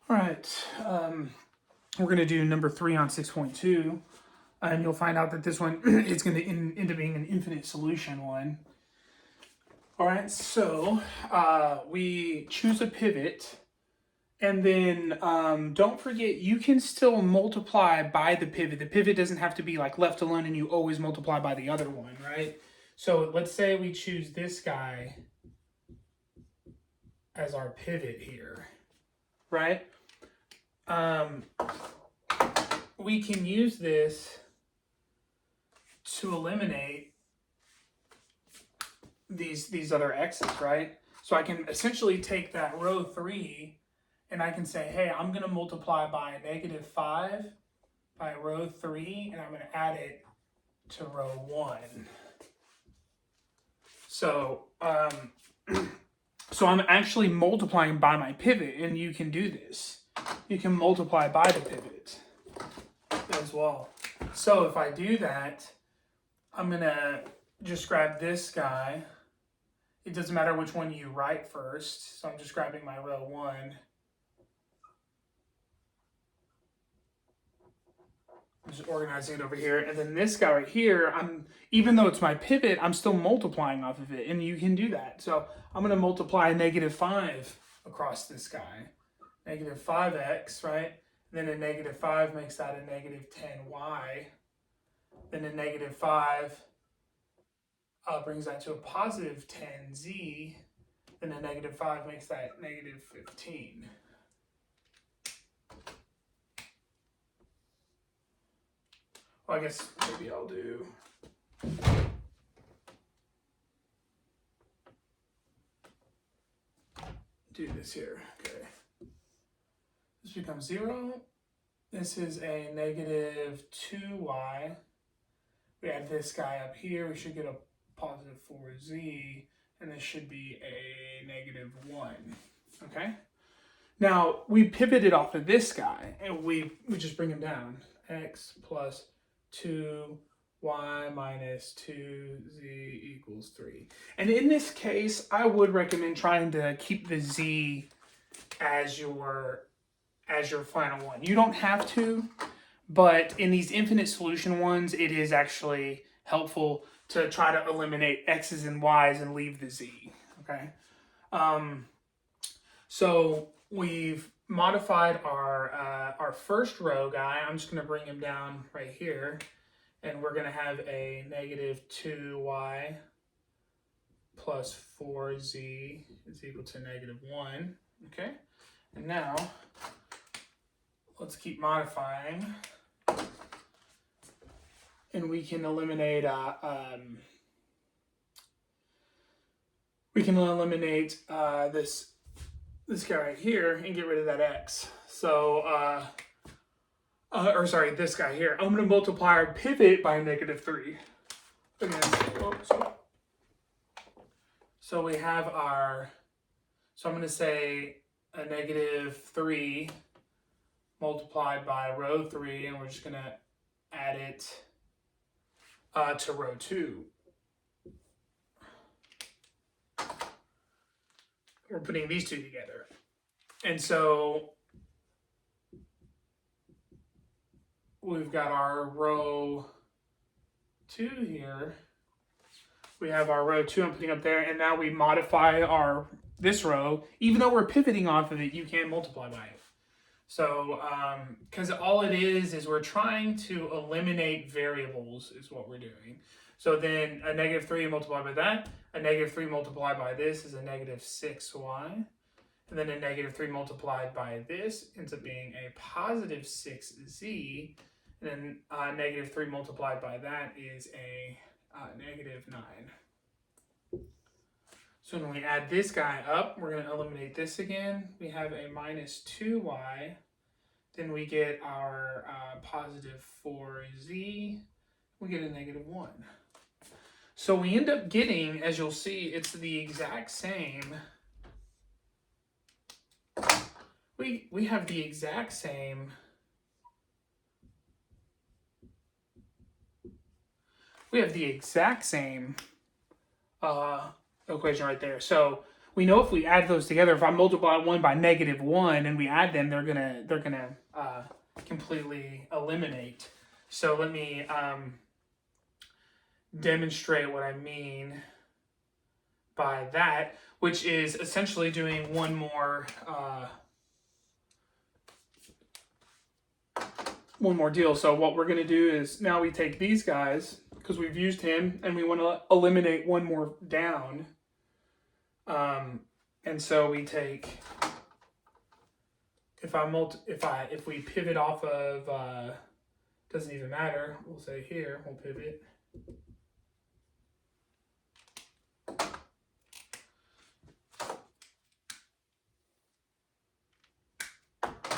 All right, we're going to do number 3 on 6.2, and you'll find out that this one is going to end up being an infinite solution one. All right, so we choose a pivot, and then don't forget you can still multiply by the pivot. The pivot doesn't have to be like left alone and you always multiply by the other one, right? So let's say we choose this guy as our pivot here, right? We can use this to eliminate these other x's, right? So I can essentially take that row 3 and I can say, hey, I'm going to multiply by -5 by row 3, and I'm going to add it to row 1. So, so I'm actually multiplying by my pivot, and you can do this. You can multiply by the pivot as well. So if I do that, I'm going to just grab this guy. It doesn't matter which one you write first, so I'm just grabbing my row 1. I'm just organizing it over here. And then this guy right here, even though it's my pivot, I'm still multiplying off of it. And you can do that. So I'm going to multiply -5 across this guy. -5x, right? Then a -5 makes that a -10y. Then a -5 brings that to a +10z. Then a -5 makes that -15. Well, I guess maybe I'll do this here. Okay. This becomes 0. This is a -2y. We add this guy up here. We should get a +4z. And this should be a -1. Okay? Now, we pivoted off of this guy. And we just bring him down. X plus 2y minus 2z equals 3. And in this case, I would recommend trying to keep the z as your final one. You don't have to, but in these infinite solution ones, it is actually helpful to try to eliminate x's and y's and leave the z, okay? So we've modified our first row guy. I'm just going to bring him down right here. And we're going to have a -2y plus 4z is equal to -1. Okay? And now, let's keep modifying. And we can eliminate this guy right here and get rid of that x. So, this guy here. I'm going to multiply our pivot by -3. Again, so we have so I'm going to say a -3 multiplied by row 3, and we're just going to add it to row 2. We're putting these two together. And so we've got our row 2 here. We have our row 2 I'm putting up there, and now we modify this row. Even though we're pivoting off of it, you can't multiply by it. So, because all it is we're trying to eliminate variables is what we're doing. So then a -3 multiplied by that, a -3 multiplied by this is a -6y. And then a -3 multiplied by this ends up being a +6z. And then -3 multiplied by that is a -9. So when we add this guy up, we're going to eliminate this again. We have a -2y. Then we get our +4z. We get a -1. So we end up getting, as you'll see, it's the exact same. We have the exact same. We have the exact same equation right there. So we know if we add those together, if I multiply 1 by -1 and we add them, they're gonna completely eliminate. So let me demonstrate what I mean by that, which is essentially doing one more deal. So what we're gonna do is now we take these guys because we've used him and we want to eliminate one more down. And so we take, if we pivot off of, doesn't even matter, we'll say here, we'll pivot.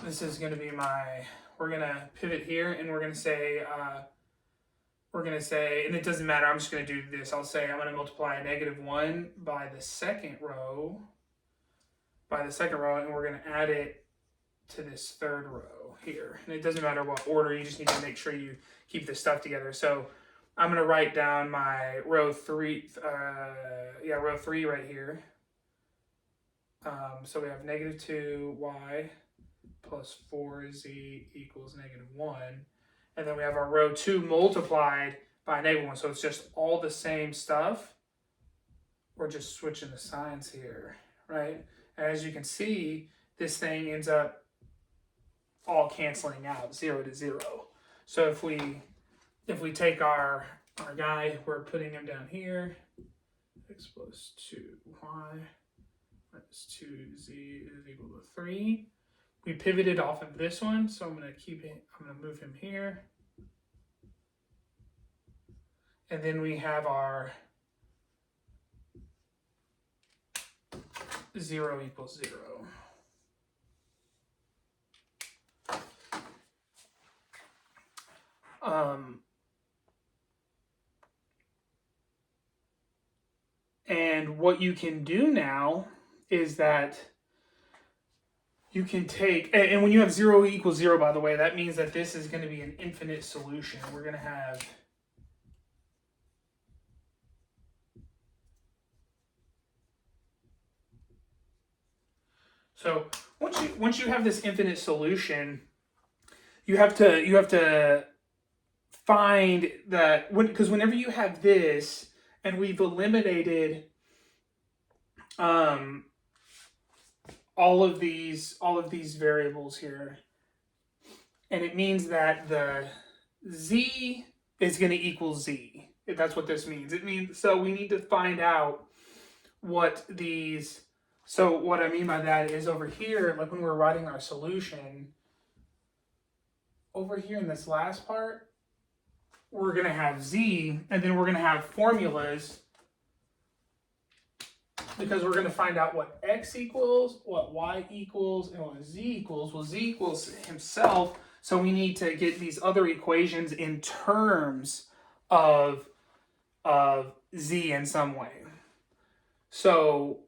This is going to be we're going to pivot here and we're going to say, and it doesn't matter, I'm just going to do this. I'll say I'm going to multiply a -1 by the second row, and we're going to add it to this third row here. And it doesn't matter what order, you just need to make sure you keep this stuff together. So I'm going to write down my row 3, row 3 right here. So we have -2y plus 4z equals -1. And then we have our row 2 multiplied by -1. So it's just all the same stuff. We're just switching the signs here, right? And as you can see, this thing ends up all canceling out, 0 to 0. So if we take our guy, we're putting him down here, x plus 2y minus 2z is equal to 3. We pivoted off of this one, so I'm going to move him here. And then we have our 0 equals 0. And what you can do now is that you can take, and when you have 0 equals 0, by the way, that means that this is going to be an infinite solution. We're going to have so once you have this infinite solution, you have to find that because whenever you have this and we've eliminated all of these variables here, and it means that the z is going to equal z. That's what this means. It means, so we need to find out what these, so what I mean by that is over here, like when we're writing our solution, over here in this last part, we're going to have z, and then we're going to have formulas, because we're going to find out what x equals, what y equals, and what z equals. Well, z equals himself, so we need to get these other equations in terms of z in some way. So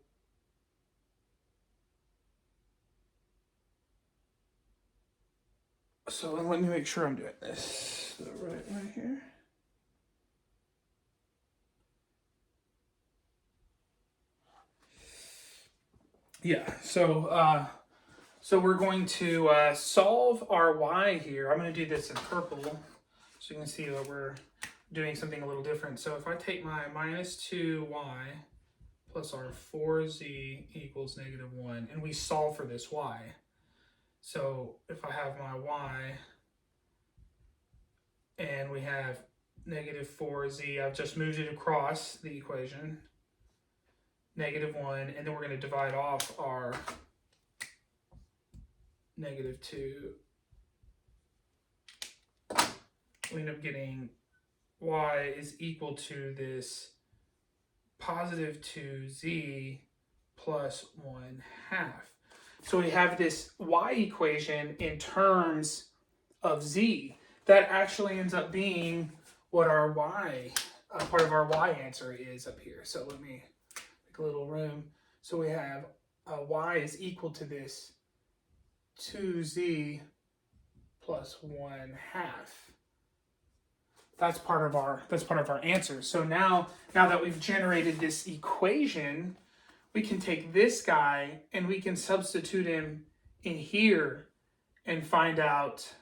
let me make sure I'm doing this right here. Yeah, so we're going to solve our y here. I'm going to do this in purple so you can see that we're doing something a little different. So if I take my -2y plus our 4z equals -1, and we solve for this y. So if I have my y and we have -4z, I've just moved it across the equation, -1, and then we're going to divide off our -2. We end up getting y is equal to this +2z plus 1/2. So we have this y equation in terms of z. That actually ends up being what our y, part of our y answer is up here. So let me make a little room. So we have y is equal to this 2z plus 1/2. That's part of our answer. So now that we've generated this equation, we can take this guy and we can substitute him in here and find out,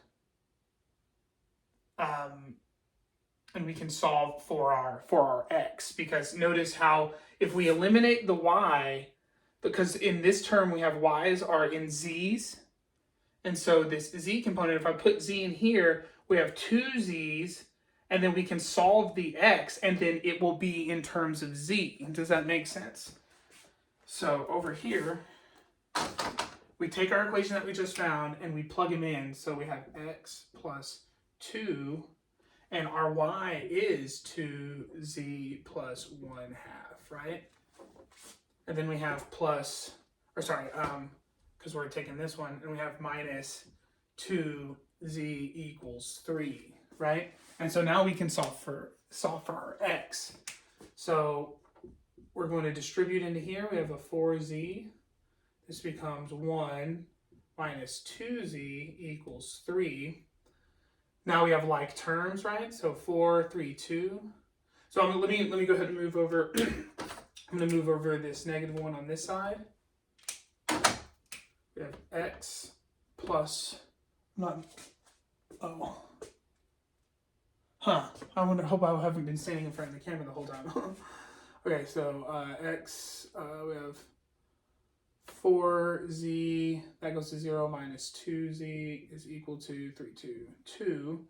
and we can solve for our x, because notice how if we eliminate the y, because in this term we have y's are in z's, and so this z component, if I put z in here, we have 2 z's, and then we can solve the x, and then it will be in terms of z. Does that make sense? So over here, we take our equation that we just found and we plug them in. So we have x plus 2, and our y is 2z plus 1/2, right? And then we have plus, or sorry, because we're taking this one, and we have minus 2z equals 3, right? And so now we can solve for our x. So we're going to distribute into here. We have a 4z. This becomes 1 minus 2z equals 3. Now we have like terms, right? So 4, 3, 2. So let me go ahead and move over. I'm going to move over this -1 on this side. We have x plus, I hope I haven't been standing in front of the camera the whole time. Okay, so x, we have 4z, that goes to 0, minus 2z is equal to 3, 2, 2.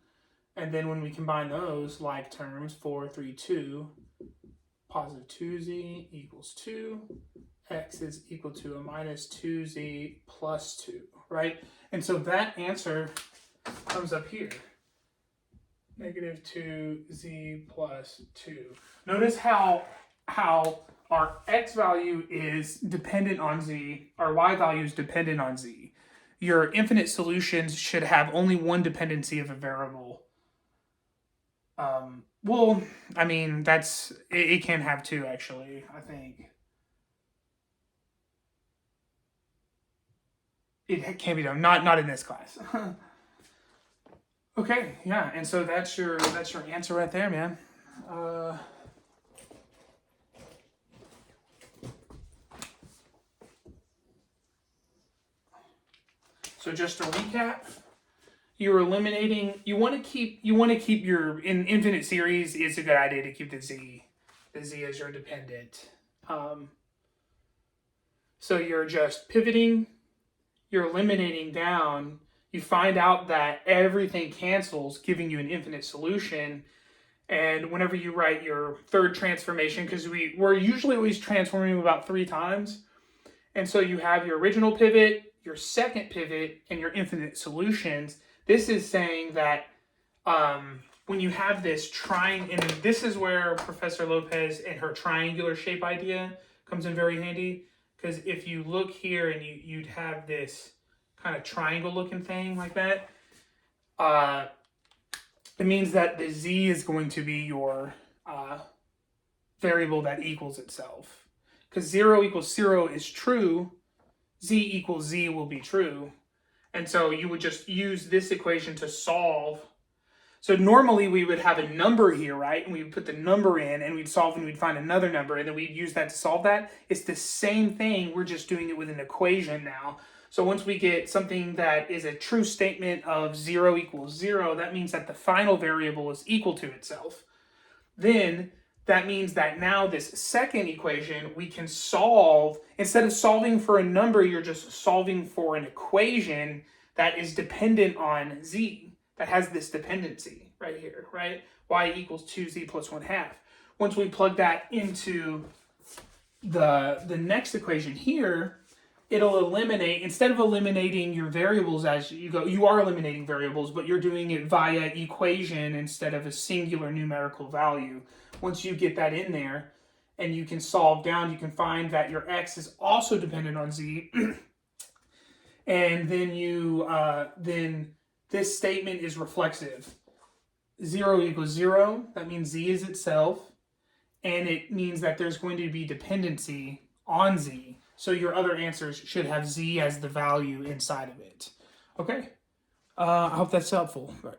And then when we combine those like terms, 4, 3, 2, positive 2z equals 2. X is equal to a minus 2z plus 2, right? And so that answer comes up here. Negative 2z plus 2. Notice how our x value is dependent on z, our y value is dependent on z. Your infinite solutions should have only one dependency of a variable. Well, I mean, it can have two, actually, I think. It can be done, not in this class. Okay, yeah, and so that's your answer right there, man. So just to recap, you're eliminating. You want to keep your in infinite series. It's a good idea to keep the z as your dependent. So you're just pivoting. You're eliminating down. You find out that everything cancels, giving you an infinite solution. And whenever you write your third transformation, because we're usually always transforming about 3 times, and so you have your original pivot, your second pivot, and your infinite solutions. This is saying that when you have this and this is where Professor Lopez and her triangular shape idea comes in very handy, because if you look here and you'd have this kind of triangle looking thing like that, it means that the z is going to be your variable that equals itself. Because 0 equals 0 is true, z equals z will be true. And so you would just use this equation to solve. So normally we would have a number here, right? And we would put the number in and we'd solve and we'd find another number and then we'd use that to solve that. It's the same thing. We're just doing it with an equation now. So once we get something that is a true statement of 0 equals 0, that means that the final variable is equal to itself. Then that means that now this second equation, we can solve, instead of solving for a number, you're just solving for an equation that is dependent on z, that has this dependency right here, right? Y equals 2z plus 1/2. Once we plug that into the next equation here, it'll eliminate, instead of eliminating your variables as you go, you are eliminating variables, but you're doing it via equation instead of a singular numerical value. Once you get that in there and you can solve down, you can find that your x is also dependent on z. And then then this statement is reflexive. 0 equals 0, that means z is itself, and it means that there's going to be dependency on z. So your other answers should have z as the value inside of it. Okay, I hope that's helpful. Right.